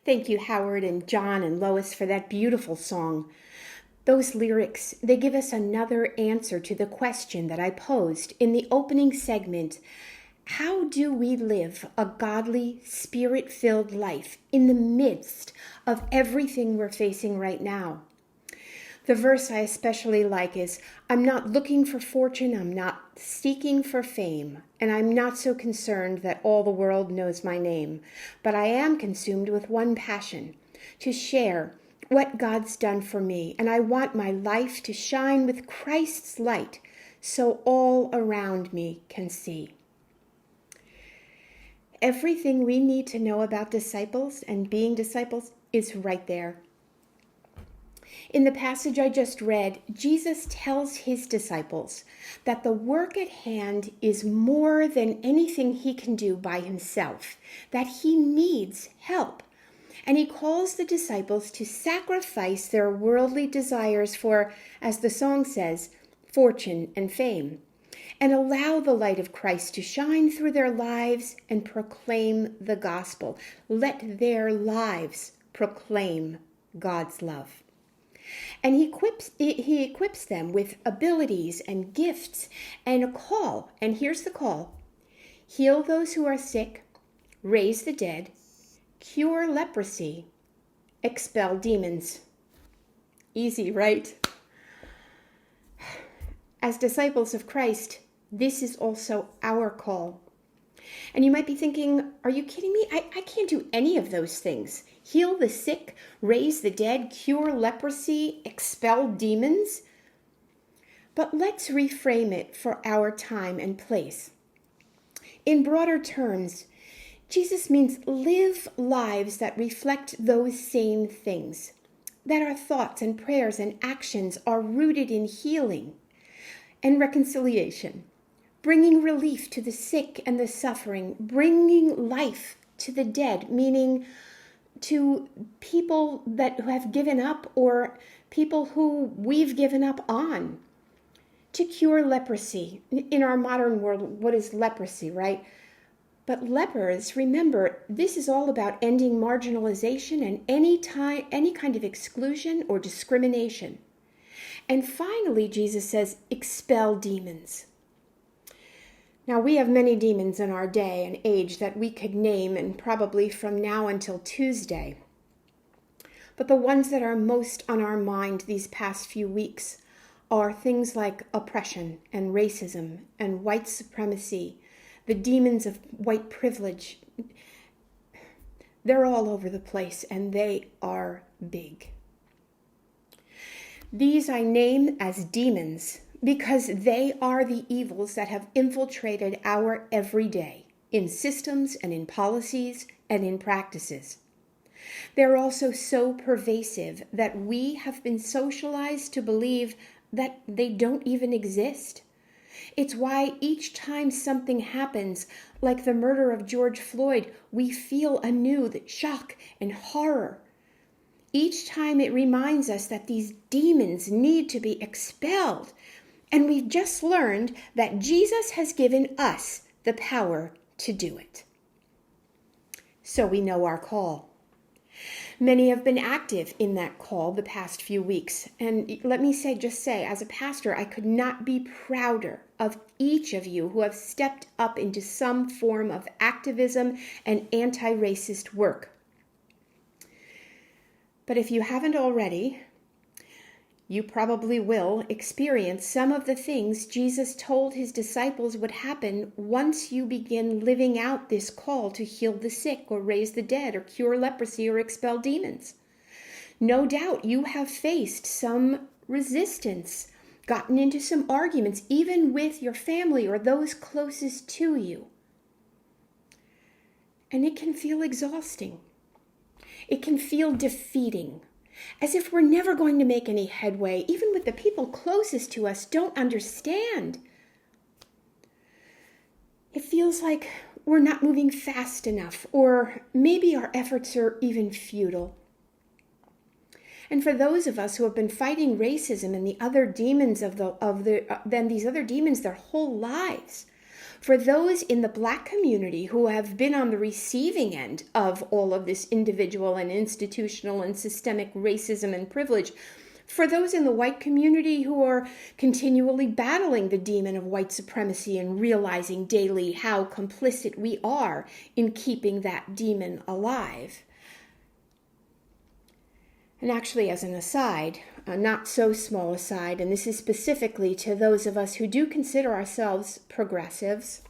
Thank you, Howard and John and Lois, for that beautiful song. Those lyrics, they give us another answer to the question that I posed in the opening segment. How do we live a godly, spirit-filled life in the midst of everything we're facing right now? The verse I especially like is, I'm not looking for fortune, I'm not seeking for fame, and I'm not so concerned that all the world knows my name, but I am consumed with one passion, to share what God's done for me, and I want my life to shine with Christ's light so all around me can see. Everything we need to know about disciples and being disciples is right there. In the passage I just read, Jesus tells his disciples that the work at hand is more than anything he can do by himself, that he needs help. And he calls the disciples to sacrifice their worldly desires for, as the song says, fortune and fame, and allow the light of Christ to shine through their lives and proclaim the gospel. Let their lives proclaim God's love. And he equips them with abilities and gifts and a call. And here's the call. Heal those who are sick, raise the dead, cure leprosy, expel demons. Easy, right? As disciples of Christ, this is also our call. And you might be thinking, are you kidding me? I can't do any of those things. Heal the sick, raise the dead, cure leprosy, expel demons. But let's reframe it for our time and place. In broader terms, Jesus means live lives that reflect those same things, that our thoughts and prayers and actions are rooted in healing and reconciliation, bringing relief to the sick and the suffering, bringing life to the dead, meaning to people that have given up or people who we've given up on, to cure leprosy. In our modern world, what is leprosy, right? But lepers, remember, this is all about ending marginalization and any kind of exclusion or discrimination. And finally, Jesus says, expel demons. Now, we have many demons in our day and age that we could name, and probably from now until Tuesday. But the ones that are most on our mind these past few weeks are things like oppression and racism and white supremacy, the demons of white privilege. They're all over the place, and they are big. These I name as demons because they are the evils that have infiltrated our everyday in systems and in policies and in practices. They're also so pervasive that we have been socialized to believe that they don't even exist. It's why each time something happens, like the murder of George Floyd, we feel anew the shock and horror. Each time it reminds us that these demons need to be expelled. And we've just learned that Jesus has given us the power to do it. So we know our call. Many have been active in that call the past few weeks. And let me say, as a pastor, I could not be prouder of each of you who have stepped up into some form of activism and anti-racist work. But if you haven't already, you probably will experience some of the things Jesus told his disciples would happen once you begin living out this call to heal the sick or raise the dead or cure leprosy or expel demons. No doubt you have faced some resistance, gotten into some arguments, even with your family or those closest to you. And it can feel exhausting. It can feel defeating. As if we're never going to make any headway, even with the people closest to us don't understand. It feels like we're not moving fast enough, or maybe our efforts are even futile. And for those of us who have been fighting racism and the other demons these other demons their whole lives, For those in the Black community who have been on the receiving end of all of this individual and institutional and systemic racism and privilege, for those in the white community who are continually battling the demon of white supremacy and realizing daily how complicit we are in keeping that demon alive. And actually, as an aside, a not so small aside, and this is specifically to those of us who do consider ourselves progressives,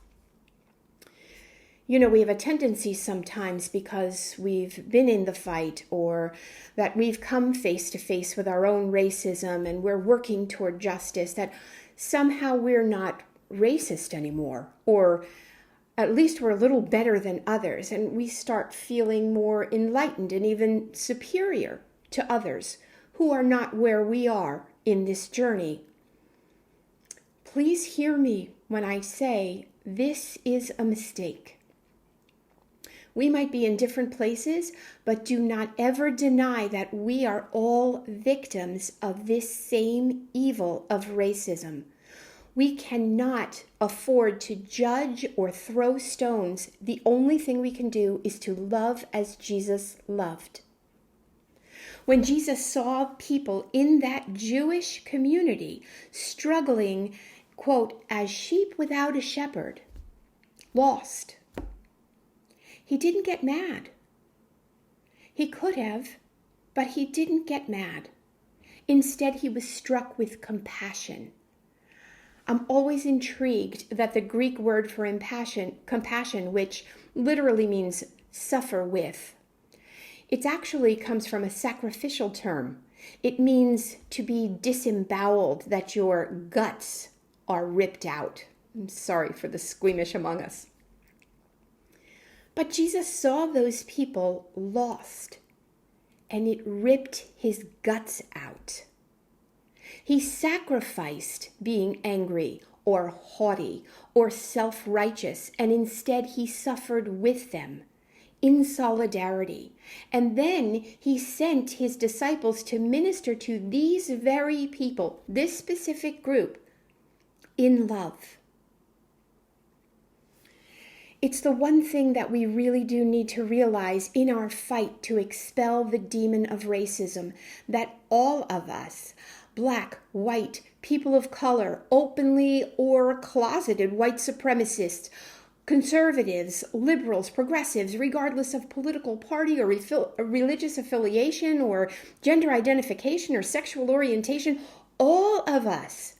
we have a tendency sometimes, because we've been in the fight or that we've come face to face with our own racism and we're working toward justice, that somehow we're not racist anymore, or at least we're a little better than others, and we start feeling more enlightened and even superior to others who are not where we are in this journey. Please hear me when I say this is a mistake. We might be in different places, but do not ever deny that we are all victims of this same evil of racism. We cannot afford to judge or throw stones. The only thing we can do is to love as Jesus loved. When Jesus saw people in that Jewish community struggling, quote, as sheep without a shepherd, lost, he didn't get mad. He could have, but he didn't get mad. Instead, he was struck with compassion. I'm always intrigued that the Greek word for compassion, which literally means suffer with, it actually comes from a sacrificial term. It means to be disemboweled, that your guts are ripped out. I'm sorry for the squeamish among us. But Jesus saw those people lost, and it ripped his guts out. He sacrificed being angry or haughty or self-righteous, and instead he suffered with them in solidarity. And then he sent his disciples to minister to these very people, this specific group, in love. It's the one thing that we really do need to realize in our fight to expel the demon of racism, that all of us, Black, white, people of color, openly or closeted white supremacists, conservatives, liberals, progressives, regardless of political party or religious affiliation or gender identification or sexual orientation, all of us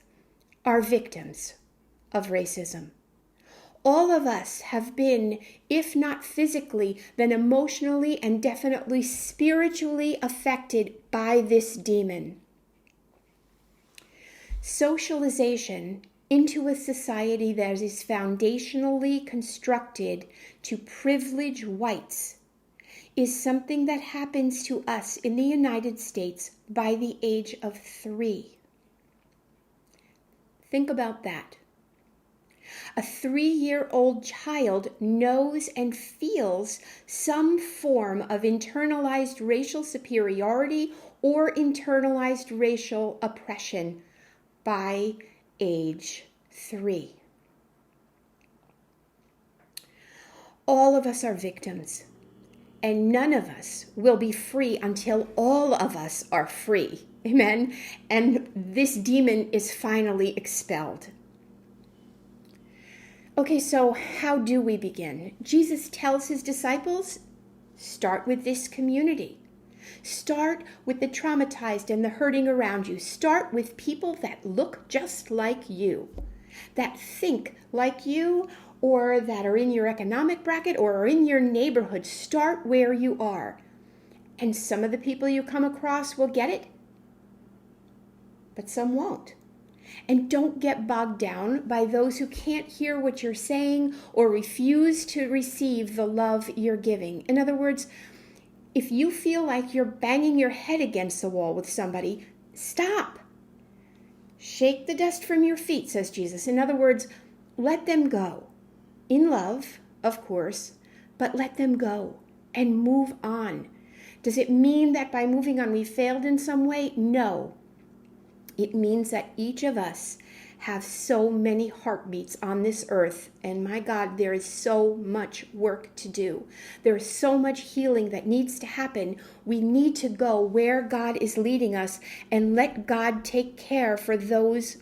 are victims of racism. All of us have been, if not physically, then emotionally and definitely spiritually affected by this demon. Socialization into a society that is foundationally constructed to privilege whites is something that happens to us in the United States by the age of 3. Think about that. A 3-year-old child knows and feels some form of internalized racial superiority or internalized racial oppression by age 3. All of us are victims, and none of us will be free until all of us are free. Amen? And this demon is finally expelled. Okay, so how do we begin? Jesus tells his disciples, start with this community. Start with the traumatized and the hurting around you. Start with people that look just like you, that think like you, or that are in your economic bracket or are in your neighborhood. Start where you are. And some of the people you come across will get it, but some won't. And don't get bogged down by those who can't hear what you're saying or refuse to receive the love you're giving. In other words, if you feel like you're banging your head against the wall with somebody, stop. Shake the dust from your feet, says Jesus. In other words, let them go. In love, of course, but let them go and move on. Does it mean that by moving on we failed in some way? No. It means that each of us have so many heartbeats on this earth. And my God, there is so much work to do. There is so much healing that needs to happen. We need to go where God is leading us and let God take care for those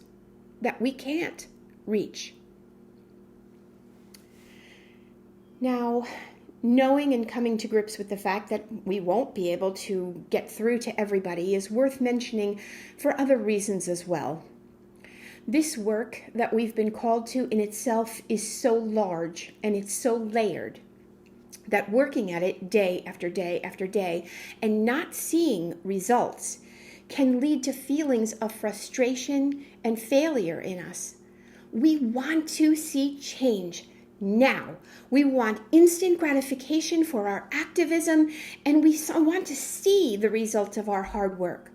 that we can't reach. Now, knowing and coming to grips with the fact that we won't be able to get through to everybody is worth mentioning for other reasons as well. This work that we've been called to in itself is so large and it's so layered that working at it day after day after day and not seeing results can lead to feelings of frustration and failure in us. We want to see change now. We want instant gratification for our activism, and we want to see the results of our hard work.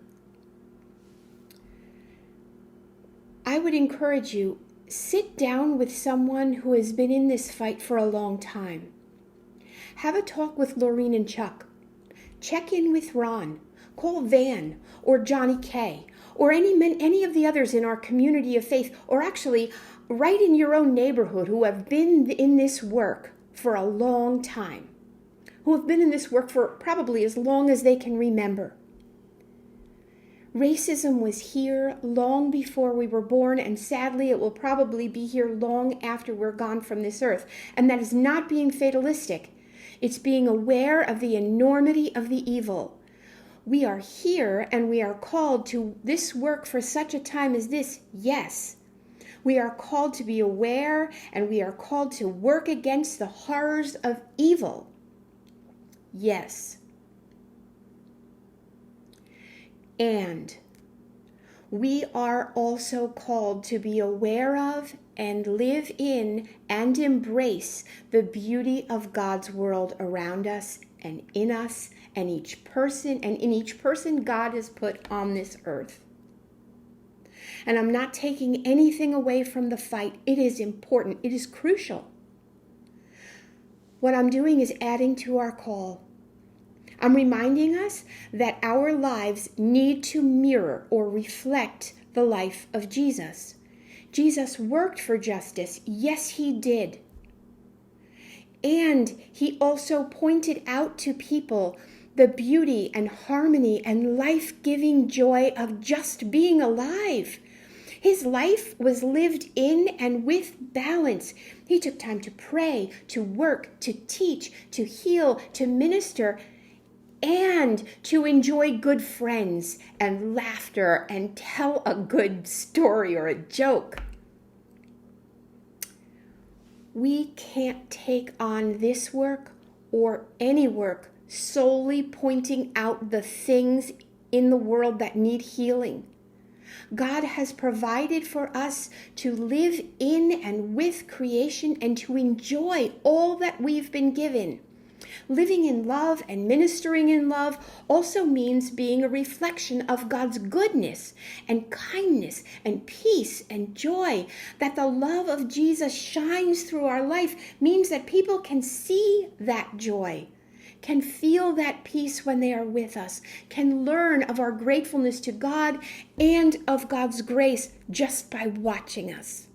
I would encourage you, sit down with someone who has been in this fight for a long time. Have a talk with Laureen and Chuck. Check in with Ron. Call Van or Johnny K. or any of the others in our community of faith, or actually right in your own neighborhood who have been in this work for a long time, who have been in this work for probably as long as they can remember. Racism was here long before we were born, and sadly it will probably be here long after we're gone from this earth. And that is not being fatalistic. It's being aware of the enormity of the evil. We are here and we are called to this work for such a time as this, yes. We are called to be aware and we are called to work against the horrors of evil, yes. And we are also called to be aware of and live in and embrace the beauty of God's world around us and in us and in each person God has put on this earth. And I'm not taking anything away from the fight. It is important. It is crucial. What I'm doing is adding to our call. I'm reminding us that our lives need to mirror or reflect the life of Jesus. Jesus worked for justice. Yes, he did. And he also pointed out to people the beauty and harmony and life-giving joy of just being alive. His life was lived in and with balance. He took time to pray, to work, to teach, to heal, to minister, and to enjoy good friends and laughter and tell a good story or a joke. We can't take on this work or any work solely pointing out the things in the world that need healing. God has provided for us to live in and with creation and to enjoy all that we've been given. Living in love and ministering in love also means being a reflection of God's goodness and kindness and peace and joy. That the love of Jesus shines through our life means that people can see that joy, can feel that peace when they are with us, can learn of our gratefulness to God and of God's grace just by watching us.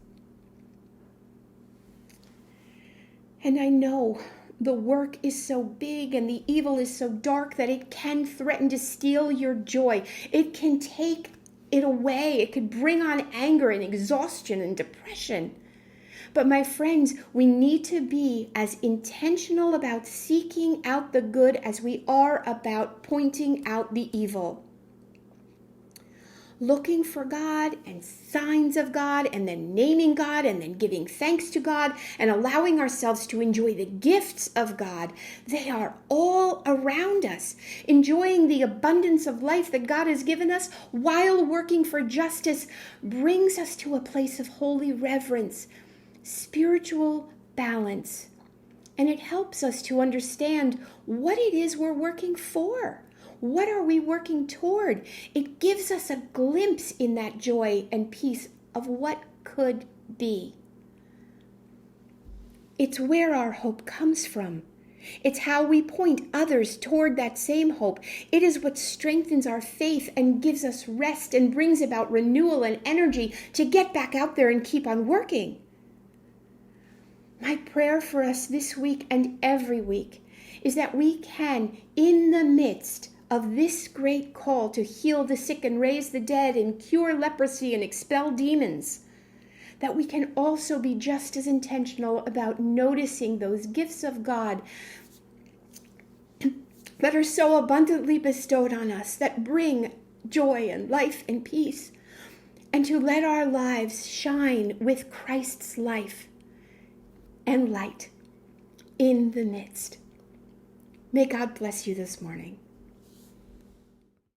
And I know the work is so big and the evil is so dark that it can threaten to steal your joy. It can take it away. It could bring on anger and exhaustion and depression. But my friends, we need to be as intentional about seeking out the good as we are about pointing out the evil. Looking for God and signs of God and then naming God and then giving thanks to God and allowing ourselves to enjoy the gifts of God. They are all around us. Enjoying the abundance of life that God has given us while working for justice brings us to a place of holy reverence, spiritual balance, and it helps us to understand what it is we're working for. What are we working toward? It gives us a glimpse in that joy and peace of what could be. It's where our hope comes from. It's how we point others toward that same hope. It is what strengthens our faith and gives us rest and brings about renewal and energy to get back out there and keep on working. My prayer for us this week and every week is that we can, in the midst of this great call to heal the sick and raise the dead and cure leprosy and expel demons, that we can also be just as intentional about noticing those gifts of God that are so abundantly bestowed on us, that bring joy and life and peace, and to let our lives shine with Christ's life and light in the midst. May God bless you this morning.